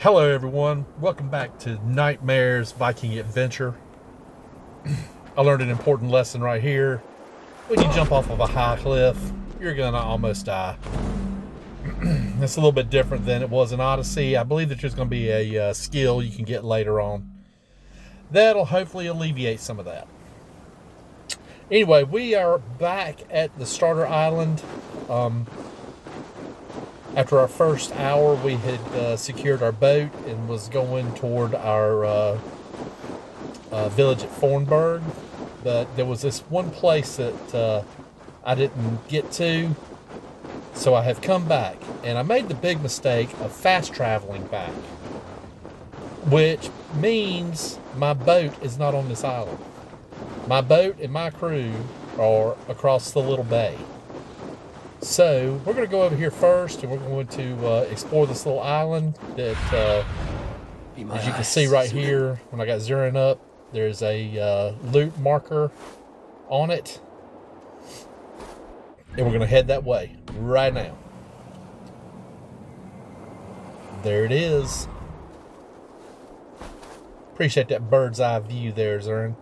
Hello everyone, welcome back to Knyghtmare's Viking Adventure. I learned an important lesson right here. When you jump off of a high cliff, you're gonna almost die. It's a little bit different than it was in Odyssey. I believe that there's gonna be a skill you can get later on. That'll hopefully alleviate some of that. Anyway, we are back at the starter island. After our first hour, we had secured our boat and was going toward our village at Fornburg. But there was this one place that I didn't get to, so I have come back. And I made the big mistake of fast traveling back, which means my boat is not on this island. My boat and my crew are across the little bay. So we're going to go over here first, and we're going to explore this little island that, as you can see right here, when I got zeroing up, there's a loot marker on it. And we're going to head that way right now. There it is. Appreciate that bird's eye view there, Zern.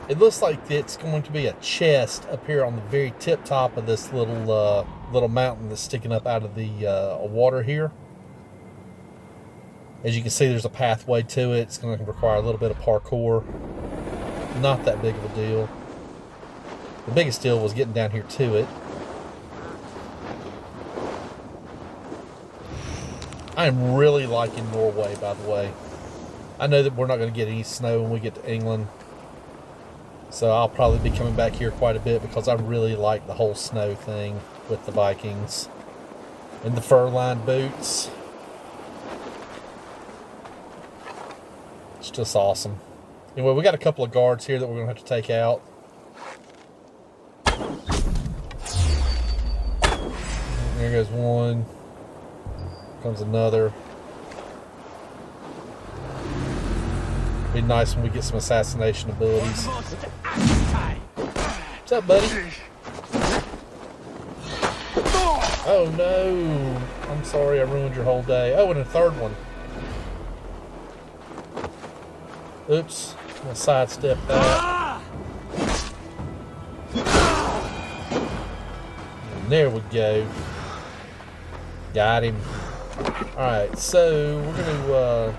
It looks like it's going to be a chest up here on the very tip top of this little mountain that's sticking up out of the water here. As you can see, there's a pathway to it. It's going to require a little bit of parkour. Not that big of a deal. The biggest deal was getting down here to it. I am really liking Norway, by the way. I know that we're not going to get any snow when we get to England. So I'll probably be coming back here quite a bit because I really like the whole snow thing with the Vikings. And the fur-lined boots. It's just awesome. Anyway, we got a couple of guards here that we're going to have to take out. There goes one. Comes another. Be nice when we get some assassination abilities. What's up, buddy? Oh no! I'm sorry, I ruined your whole day. Oh, and a third one. Oops, I'm gonna sidestep that. And there we go. Got him. Alright, so we're gonna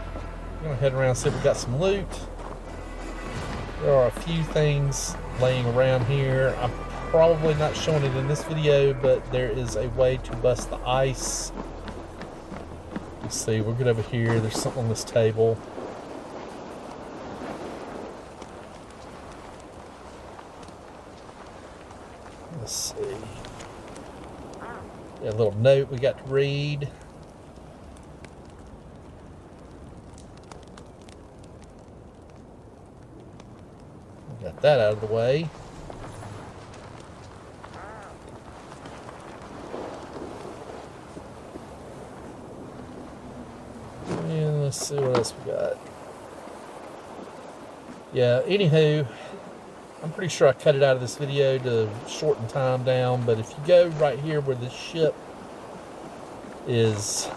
head around and see if we got some loot. There are a few things laying around here. I'm probably not showing it in this video, but there is a way to bust the ice. Let's see, we'll get over here. There's something on this table. Let's see. Got a little note we got to read. Got that out of the way. And let's see what else we got. Yeah, anywho, I'm pretty sure I cut it out of this video to shorten time down, but if you go right here where this ship is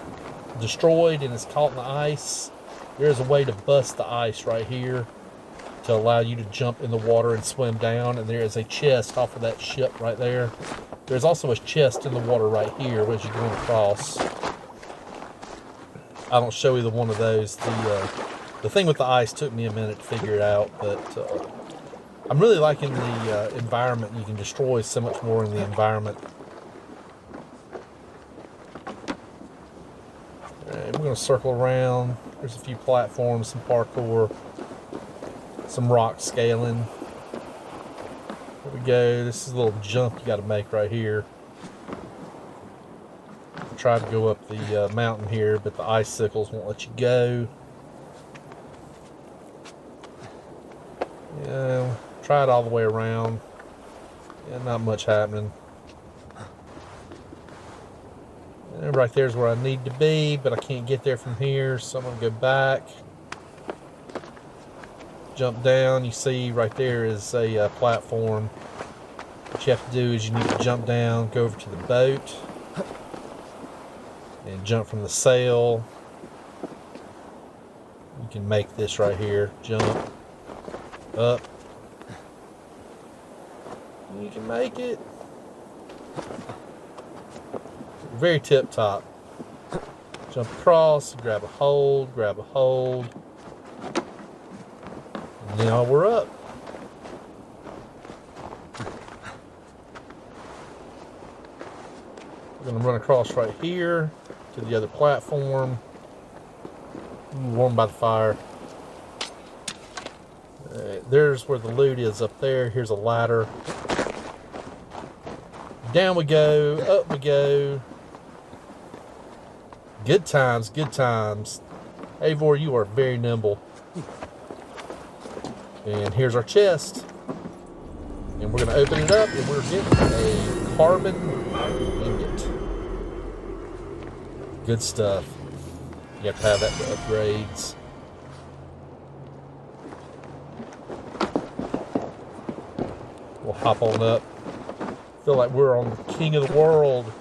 destroyed and it's caught in the ice, there's a way to bust the ice right here to allow you to jump in the water and swim down, and there is a chest off of that ship right there. There's also a chest in the water right here as you're going across. I don't show either one of those. The thing with the ice took me a minute to figure it out, but I'm really liking the environment. You can destroy so much more in the environment. Alright, we're going to circle around. There's a few platforms, some parkour. Some rock scaling. There we go. This is a little jump you got to make right here. Try to go up the mountain here, but the icicles won't let you go. Yeah, try it all the way around. Yeah, not much happening. And right there's where I need to be, but I can't get there from here, so I'm going to go back. Jump down, you see right there is a platform. what you have to do is you need to jump down, go over to the boat, and jump from the sail. You can make this right here. Jump up. You can make it. Very tip top. Jump across, grab a hold, and now we're up. We're going to run across right here to the other platform. Warmed by the fire. There's where the loot is up there. Here's a ladder. Down we go, up we go. Good times, good times. Eivor, you are very nimble. And here's our chest. And we're going to open it up and we're getting a carbon ingot. Good stuff. You have to have that for upgrades. We'll hop on up. Feel like we're on the king of the world.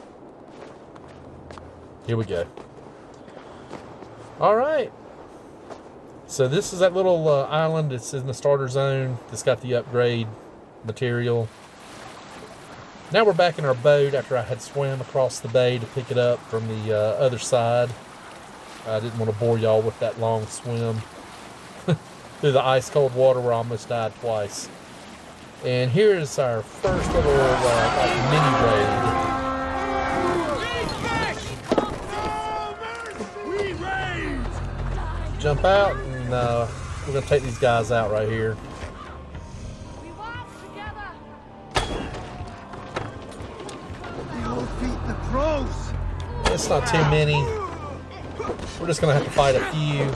Here we go. All right. So this is that little island. It's in the starter zone. It's got the upgrade material. Now we're back in our boat after I had swam across the bay to pick it up from the other side. I didn't want to bore y'all with that long swim through the ice cold water where I almost died twice. And here is our first little like mini raid. Jump out and we're going to take these guys out right here. It's not too many. We're just going to have to fight a few.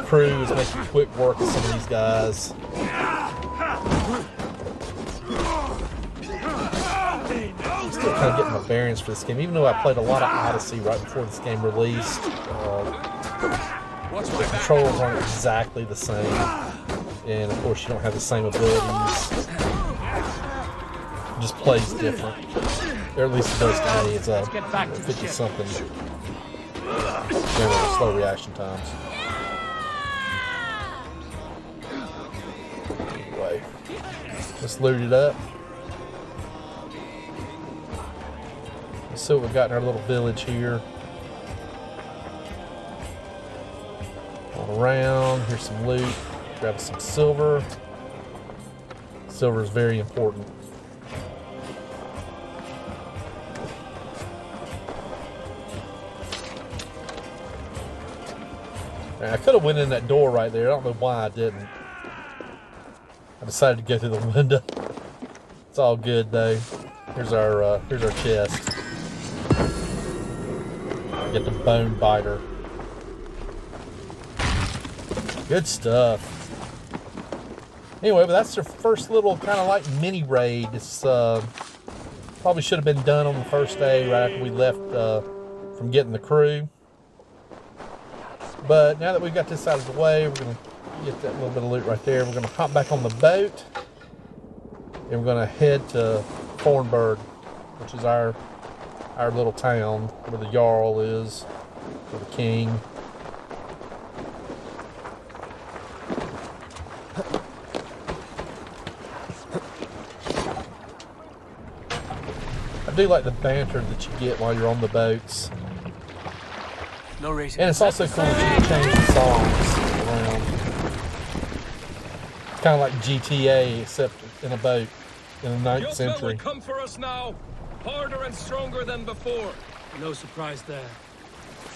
Crew is making quick work of some of these guys. I'm still kind of getting my bearings for this game. Even though I played a lot of Odyssey right before this game released, the controls aren't exactly the same. And of course you don't have the same abilities. It just plays different. Or at least it does to me. It's a 50-something. Generally slow reaction times. Anyway, let's loot it up. Let's see what we've got in our little village here. All around, here's some loot. Grab some silver. Silver is very important. I could have went in that door right there. I don't know why I didn't. I decided to go through the window. It's all good though. Here's our chest. Get the bone biter. Good stuff. Anyway, but that's their first little kind of like mini raid. It's probably should have been done on the first day right after we left from getting the crew. But now that we've got this out of the way, we're going to get that little bit of loot right there. We're going to hop back on the boat. And we're going to head to Fornburg, which is our little town where the Jarl is, or the king. I do like the banter that you get while you're on the boats. No reason. And it's also cool that you can change the songs around. It's kind of like GTA, except in a boat in the 9th century. Come for us now, harder and stronger than before. No surprise there.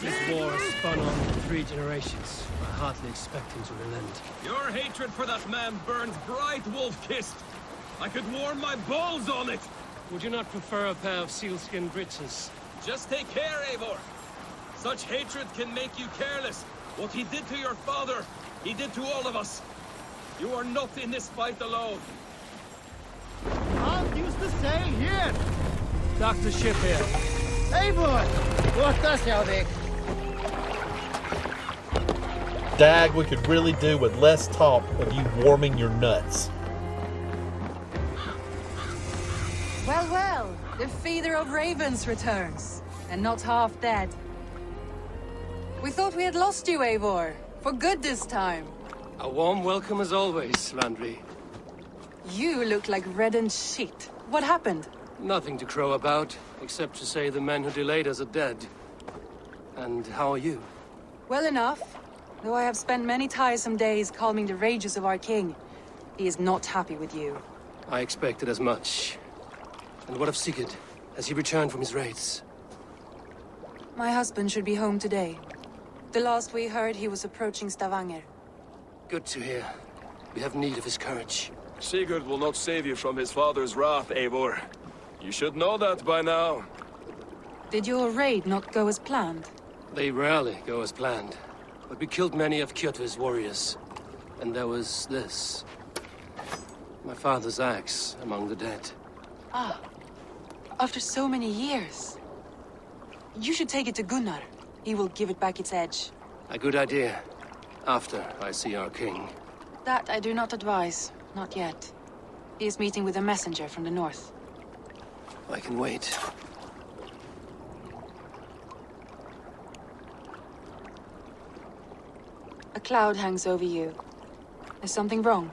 This war has spun on for 3 generations. I hardly expect him to relent. Your hatred for that man burns bright, wolf-kissed. I could warm my balls on it. Would you not prefer a pair of sealskin breeches? Just take care, Eivor. Such hatred can make you careless. What he did to your father, he did to all of us. You are not in this fight alone. I'll use the sail here. Dock the ship here. Eivor, what does thou think? Dag, we could really do with less talk of you warming your nuts. The feeder of ravens returns, and not half dead. We thought we had lost you, Eivor. For good this time. A warm welcome as always, Landry. You look like reddened shit. What happened? Nothing to crow about, except to say the men who delayed us are dead. And how are you? Well enough, though I have spent many tiresome days calming the rages of our king. He is not happy with you. I expected as much. And what of Sigurd? Has he returned from his raids? My husband should be home today. The last we heard, he was approaching Stavanger. Good to hear. We have need of his courage. Sigurd will not save you from his father's wrath, Eivor. You should know that by now. Did your raid not go as planned? They rarely go as planned. But we killed many of Kjotve's warriors. And there was this. My father's axe among the dead. Ah. After so many years. You should take it to Gunnar. He will give it back its edge. A good idea. After I see our king. That I do not advise. Not yet. He is meeting with a messenger from the north. I can wait. A cloud hangs over you. Is something wrong?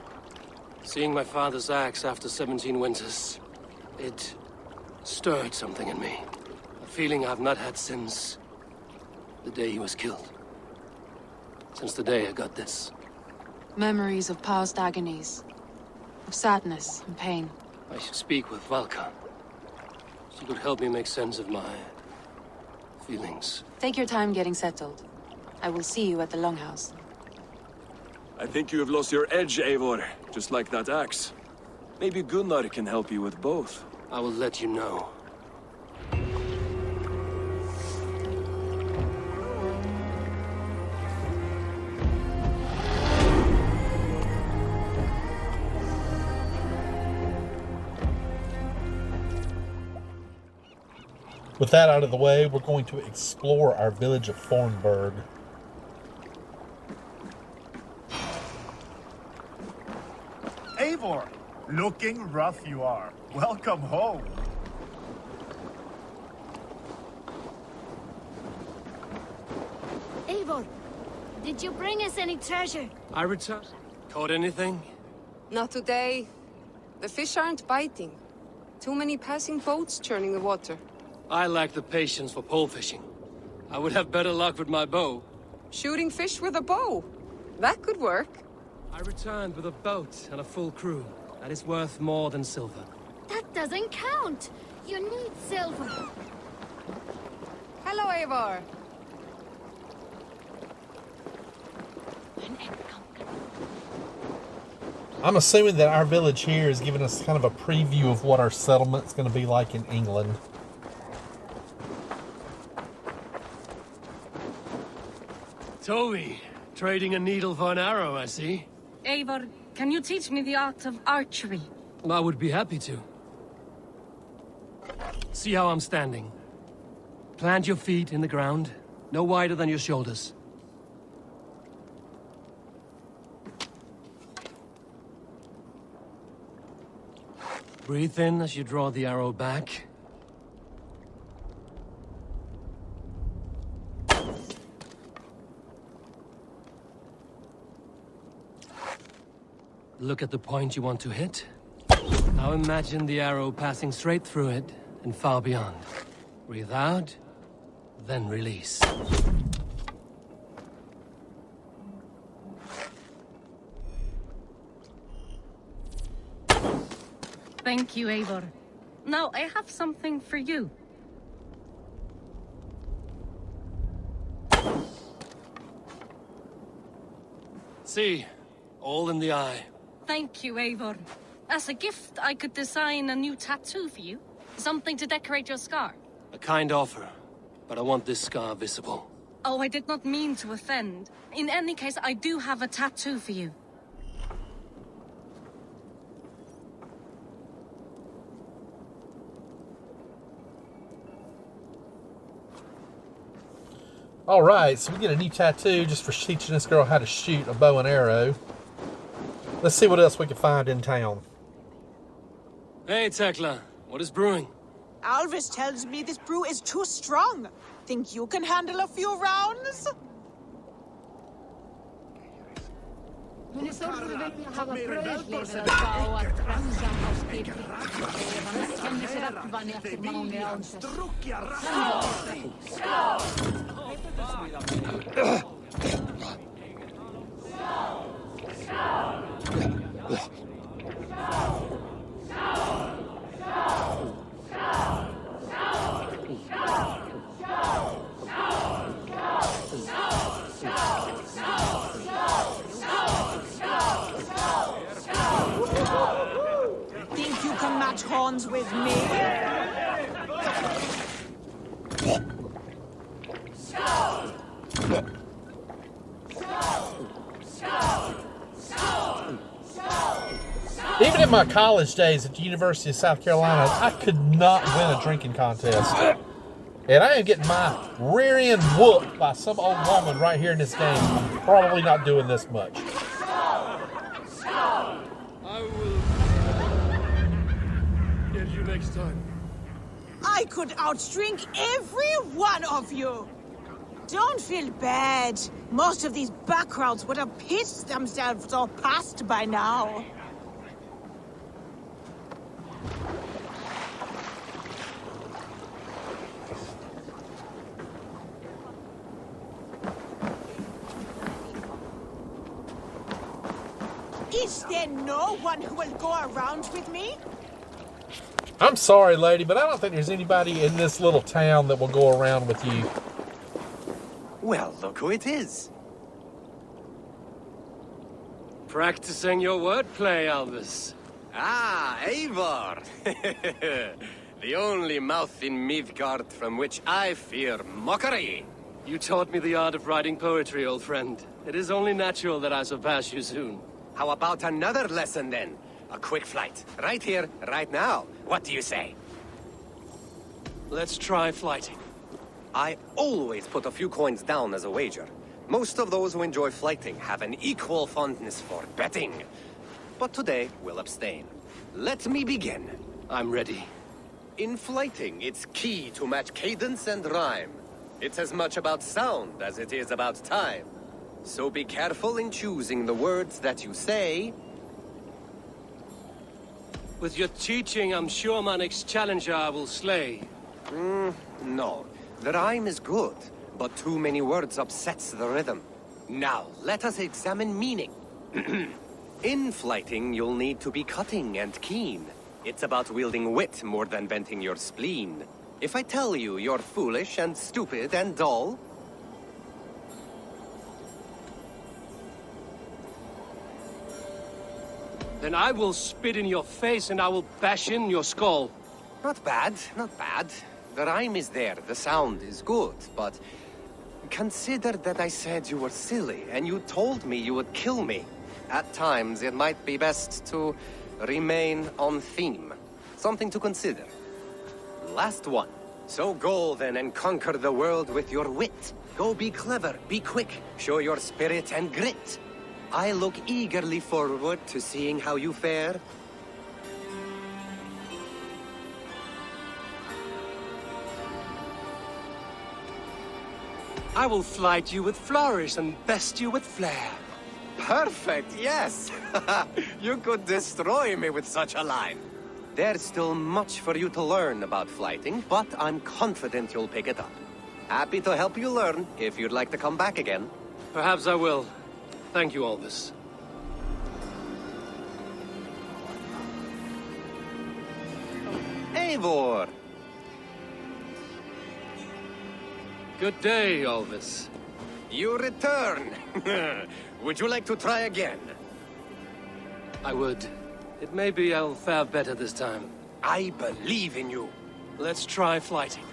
Seeing my father's axe after 17 winters, it stirred something in me. A feeling I've not had since the day he was killed. Since the day I got this. Memories of past agonies. Of sadness and pain. I should speak with Valka. She could help me make sense of my feelings. Take your time getting settled. I will see you at the Longhouse. I think you have lost your edge, Eivor, just like that axe. Maybe Gunnar can help you with both. I will let you know. With that out of the way, we're going to explore our village of Fornburg. Eivor, looking rough you are. Welcome home. Eivor, did you bring us any treasure? I returned. Caught anything? Not today. The fish aren't biting. Too many passing boats churning the water. I lack the patience for pole fishing. I would have better luck with my bow. Shooting fish with a bow. That could work. I returned with a boat and a full crew. That is worth more than silver. That doesn't count. You need silver. Hello, Eivor. I'm assuming that our village here is giving us kind of a preview of what our settlement's going to be like in England. Toby, trading a needle for an arrow, I see. Eivor, can you teach me the art of archery? I would be happy to. See how I'm standing. Plant your feet in the ground, no wider than your shoulders. Breathe in as you draw the arrow back. Look at the point you want to hit. Now imagine the arrow passing straight through it and far beyond. Breathe out, then release. Thank you, Eivor. Now, I have something for you. See, all in the eye. Thank you, Eivor. As a gift, I could design a new tattoo for you. Something to decorate your scar. A kind offer, but I want this scar visible. Oh, I did not mean to offend. In any case, I do have a tattoo for you. Alright, so we get a new tattoo just for teaching this girl how to shoot a bow and arrow. Let's see what else we can find in town. Hey, Tekla. What is brewing? Alvis tells me this brew is too strong. Think you can handle a few rounds? Think you can match horns with me? Even in my college days at the University of South Carolina, I could not win a drinking contest. And I am getting my rear end whooped by some old woman right here in this game. I'm probably not doing this much. I will get you next time. I could outdrink every one of you. Don't feel bad. Most of these backgrounds would have pissed themselves or passed by now. Is there no one who will go around with me? I'm sorry, lady, but I don't think there's anybody in this little town that will go around with you. Well, look who it is. Practicing your wordplay, Alvis. Ah, Eivor! The only mouth in Midgard from which I fear mockery. You taught me the art of writing poetry, old friend. It is only natural that I surpass you soon. How about another lesson, then? A quick flight. Right here, right now. What do you say? Let's try flighting. I always put a few coins down as a wager. Most of those who enjoy flighting have an equal fondness for betting. But today, we'll abstain. Let me begin. I'm ready. In flighting, it's key to match cadence and rhyme. It's as much about sound as it is about time. So be careful in choosing the words that you say. With your teaching, I'm sure my next challenger I will slay. No. The rhyme is good, but too many words upsets the rhythm. Now, let us examine meaning. In flighting, you'll need to be cutting and keen. It's about wielding wit more than venting your spleen. If I tell you you're foolish and stupid and dull, then I will spit in your face and I will bash in your skull. not bad, not bad. The rhyme is there, the sound is good, but consider that I said you were silly and you told me you would kill me. At times, it might be best to remain on theme. Something to consider. Last one. So go then and conquer the world with your wit. Go be clever, be quick, show your spirit and grit. I look eagerly forward to seeing how you fare. I will flight you with flourish and best you with flair. Perfect, yes! You could destroy me with such a line. There's still much for you to learn about flighting, but I'm confident you'll pick it up. Happy to help you learn if you'd like to come back again. Perhaps I will. Thank you, Alvis. Eivor! Good day, Alvis. You return! Would you like to try again? I would. It may be I'll fare better this time. I believe in you. Let's try flighting.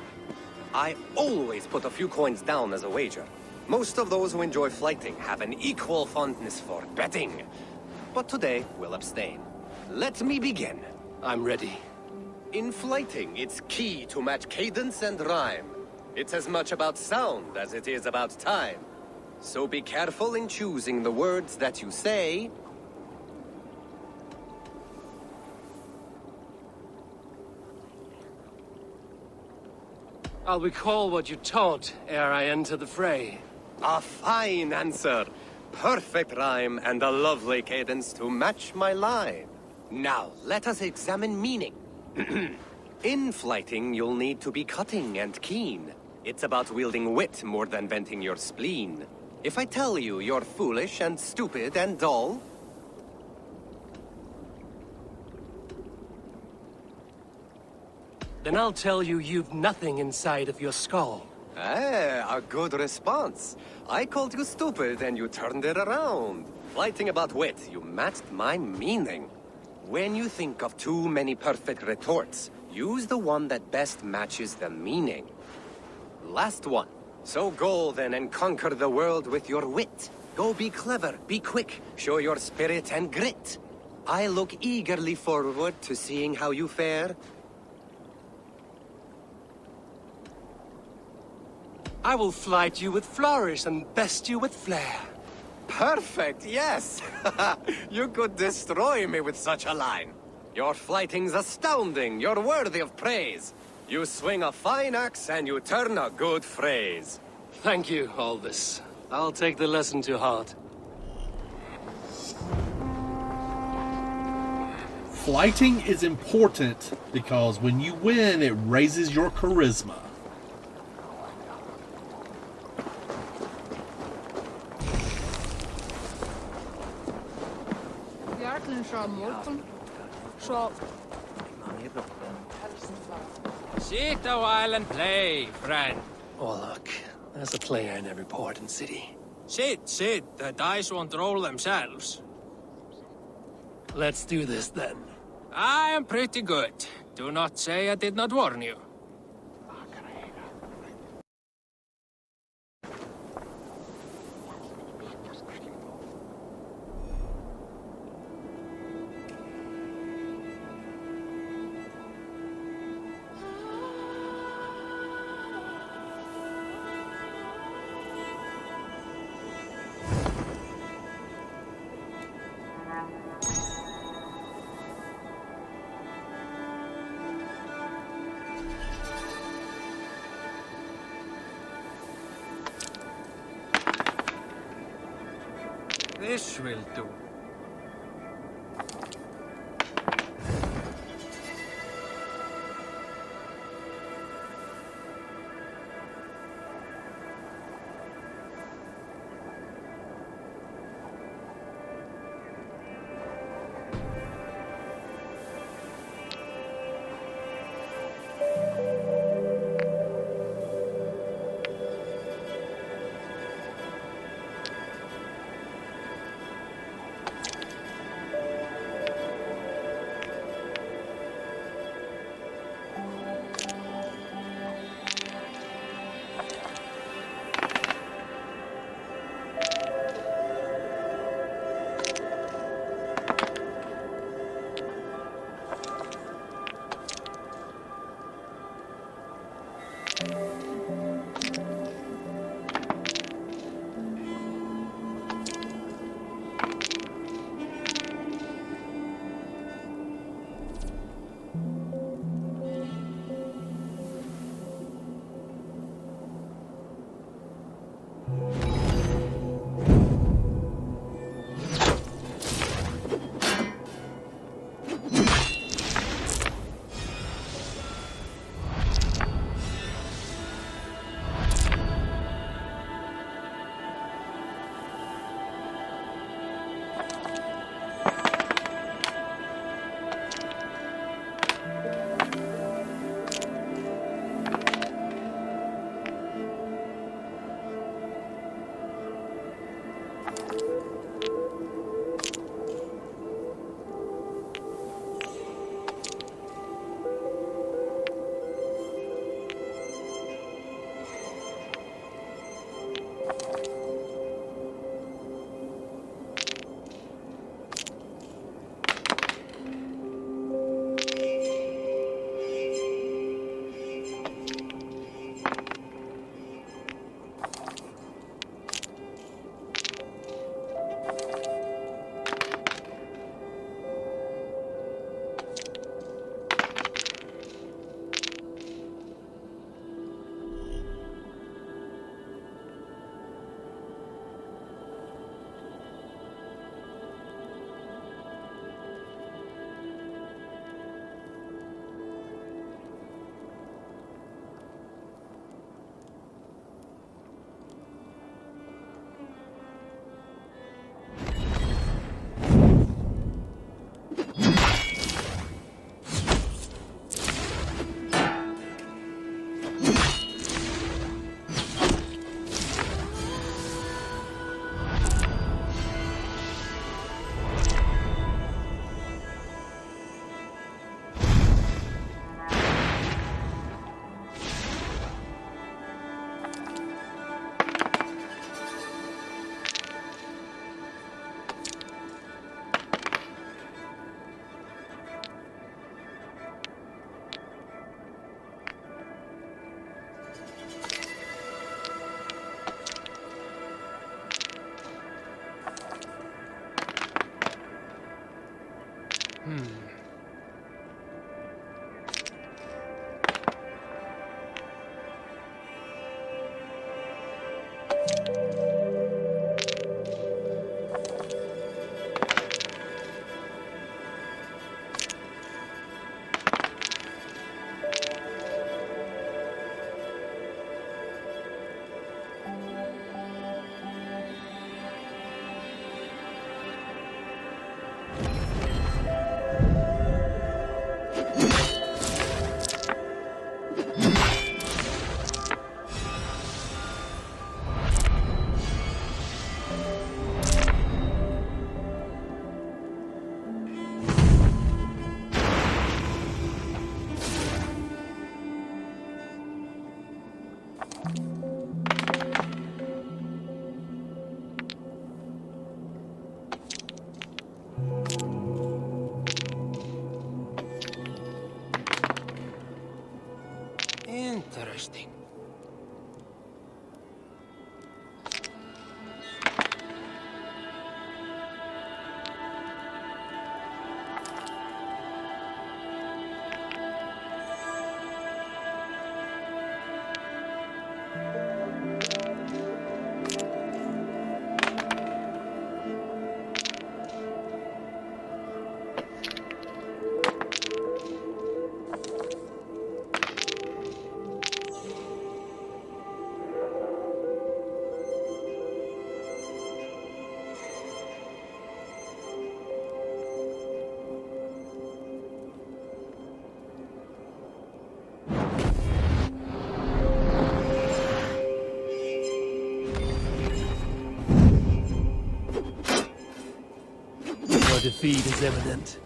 I always put a few coins down as a wager. Most of those who enjoy flighting have an equal fondness for betting. But today, we'll abstain. Let me begin. I'm ready. In flighting, it's key to match cadence and rhyme. It's as much about sound as it is about time. So be careful in choosing the words that you say. I'll recall what you taught ere I enter the fray. A fine answer. Perfect rhyme and a lovely cadence to match my line. Now, let us examine meaning. In flighting, you'll need to be cutting and keen. It's about wielding wit more than venting your spleen. If I tell you you're foolish and stupid and dull, then I'll tell you you've nothing inside of your skull. a good response. I called you stupid and you turned it around. Flighting about wit, you matched my meaning. When you think of too many perfect retorts, use the one that best matches the meaning. Last one. So go then and conquer the world with your wit. Go be clever, be quick, show your spirit and grit. I look eagerly forward to seeing how you fare. I will flight you with flourish and best you with flair. Perfect, yes! You could destroy me with such a line. Your flighting's astounding, you're worthy of praise. You swing a fine axe and you turn a good phrase. Thank you, Aldous. I'll take the lesson to heart. Flighting is important because when you win, it raises your charisma. Sit a while and play, friend. Oh, look. There's a player in every port and city. Sit. The dice won't roll themselves. Let's do this, then. I am pretty good. Do not say I did not warn you. This will do. Interesting. Your defeat is imminent.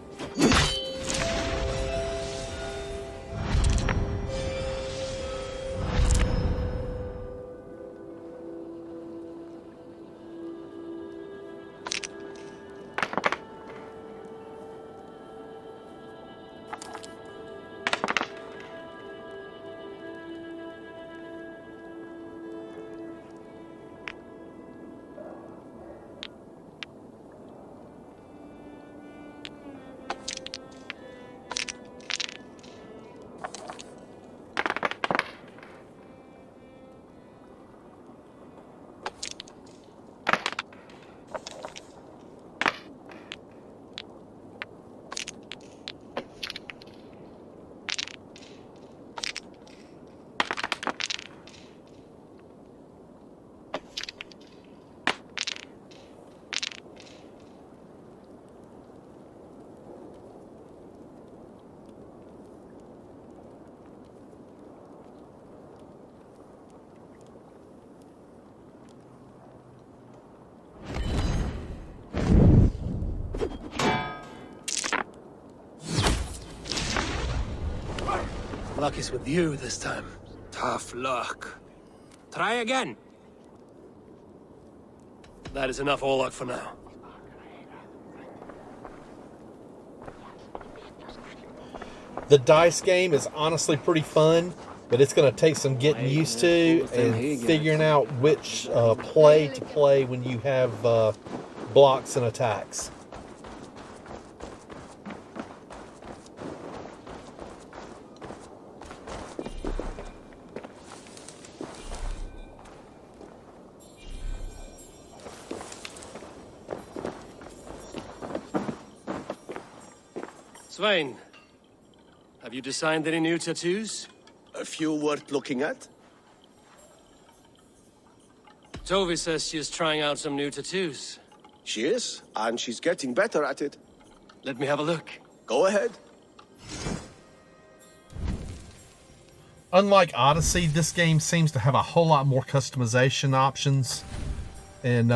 Luck is with you this time. Tough luck. Try again. That is enough all luck for now. The dice game is honestly pretty fun, but it's going to take some getting used to and figuring out which play to play when you have blocks and attacks. Svein, have you designed any new tattoos? A few worth looking at? Tovi says she is trying out some new tattoos. She is, and she's getting better at it. Let me have a look. Go ahead. Unlike Odyssey, this game seems to have a whole lot more customization options. And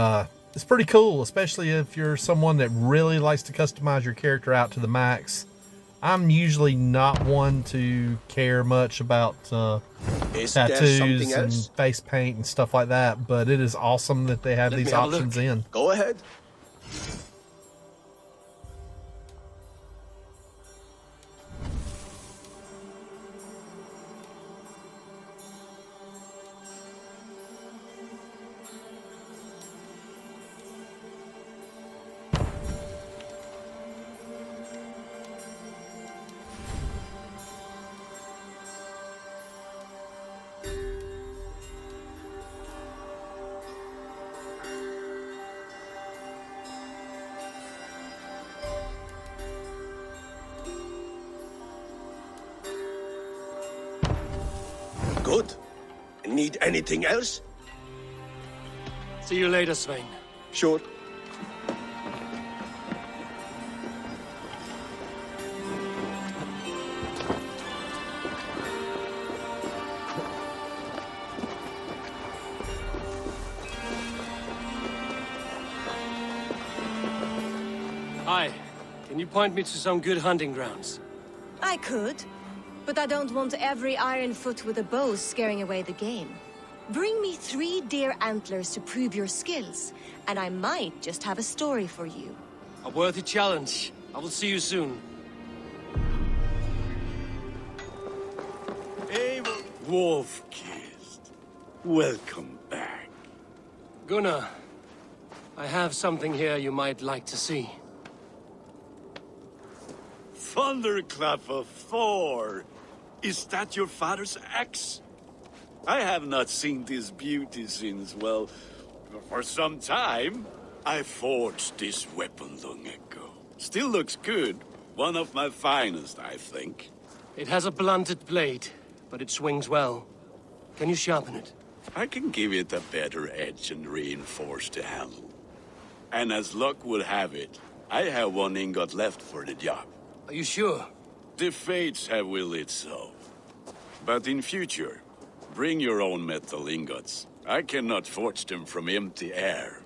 it's pretty cool, especially if you're someone that really likes to customize your character out to the max. I'm usually not one to care much about tattoos and face paint and stuff like that, but it is awesome that they have these options in. Go ahead. need anything else? See you later, Svein. Sure. Hi. Can you point me to some good hunting grounds? I could, but I don't want every iron foot with a bow scaring away the game. Bring me 3 deer antlers to prove your skills, and I might just have a story for you. A worthy challenge. I will see you soon. Eivor Wolf-Kissed, welcome back. Gunnar, I have something here you might like to see. Thunderclap of Thor! Is that your father's axe? I have not seen this beauty since, well, for some time. I forged this weapon long ago. Still looks good. One of my finest, I think. It has a blunted blade, but it swings well. Can you sharpen it? I can give it a better edge and reinforce the handle. And as luck would have it, I have 1 ingot left for the job. Are you sure? The fates have willed it so. But in future, bring your own metal ingots. I cannot forge them from empty air.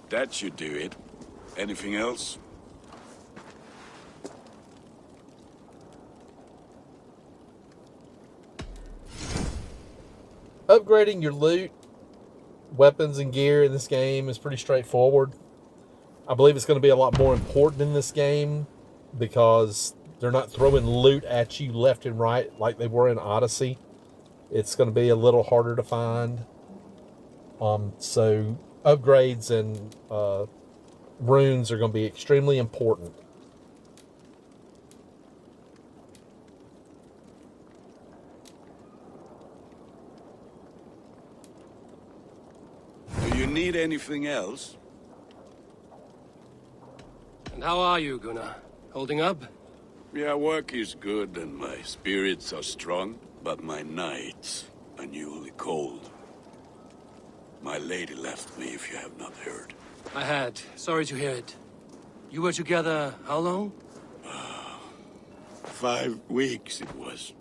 That should do it. Anything else? Upgrading your loot, weapons, and gear in this game is pretty straightforward. I believe it's going to be a lot more important in this game because they're not throwing loot at you left and right like they were in Odyssey. It's going to be a little harder to find. So upgrades and runes are going to be extremely important. Do you need anything else? And how are you, Gunnar? Holding up? Yeah, work is good and my spirits are strong, but my nights are newly cold. My lady left me, if you have not heard. I had. Sorry to hear it. You were together how long? 5 weeks it was.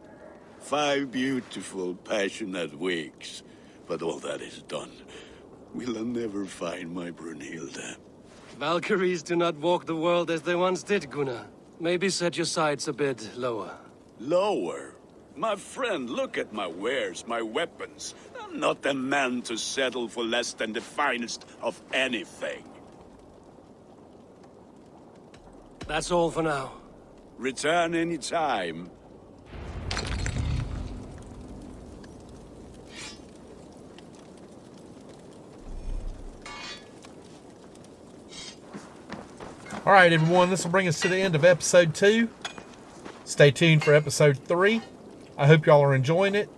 5 beautiful, passionate weeks. But all that is done. Will I never find my Brunhilde? Valkyries do not walk the world as they once did, Gunnar. Maybe set your sights a bit lower. Lower? My friend, look at my wares, my weapons. I'm not a man to settle for less than the finest of anything. That's all for now. Return any time. All right, everyone, this will bring us to the end of episode 2. Stay tuned for episode 3. I hope y'all are enjoying it.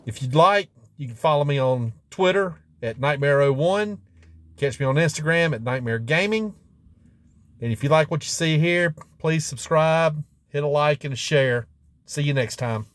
If you'd like, you can follow me on Twitter at Knyghtmare01. Catch me on Instagram at Knyghtmare Gaming. And if you like what you see here, please subscribe, hit a like, and a share. See you next time.